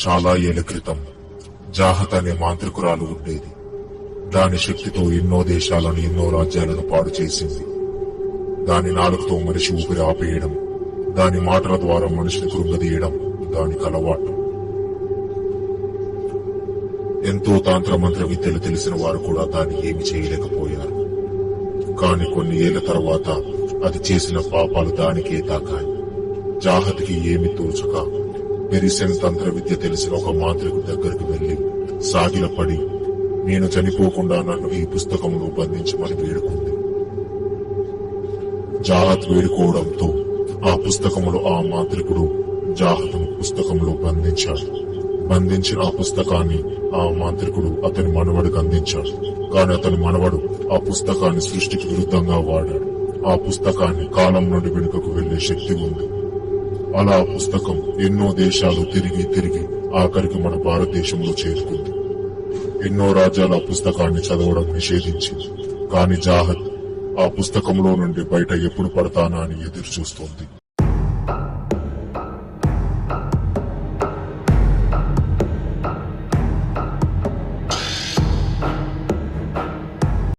చాలా ఏళ్ల క్రితం జాహత్ అనే మాంత్రికురాలు ఉండేది. దాని శక్తితో ఎన్నో దేశాలను, ఎన్నో రాజ్యాలను పాడు చేసింది. దాని నాలుకతో మనిషి ఊపిరి ఆపేయడం, దాని మాటల ద్వారా మనిషిని కృంగదీయడం దానికి అలవాటు. ఎంతో తాంత్ర మంత్ర విద్యలు తెలిసిన వారు కూడా దాన్ని ఏమి చేయలేకపోయారు. కాని కొన్ని ఏళ్ల తర్వాత అది చేసిన పాపాలు దానికే తాకాయి. జాహత్కి ఏమి తోచక మెరిసెన్ తంత్ర విద్య తెలిసిన ఒక మాంత్రికుడి దగ్గరికి వెళ్లి సాగిలపడి, నేను చనిపోకుండా నన్ను ఈ పుస్తకంలో బంధించమని వేడుకుంది. జాహత్ వేడుకోవడంతో ఆ పుస్తకములో ఆ మాంత్రికుడు జాహత్ను పుస్తకంలో బంధించాడు. బంధించిన ఆ పుస్తకాన్ని ఆ మాంత్రికుడు అతని మనవడికి అందించాడు. కాని అతని మనవడు ఆ పుస్తకాన్ని సృష్టికి విరుద్ధంగా వాడాడు. ఆ పుస్తకాన్ని కాలం నుండి వెనుకకు వెళ్లే శక్తి ఉంది. అలా ఆ పుస్తకం ఎన్నో దేశాలు తిరిగి తిరిగి ఆఖరికి మన భారతదేశంలో చేరుకుంది. ఎన్నో రాజ్యాలు ఆ పుస్తకాన్ని చదవడం నిషేధించింది. కాని జాహత్ ఆ పుస్తకంలో నుండి బయట ఎప్పుడు పడతానా అని ఎదురు చూస్తోంది.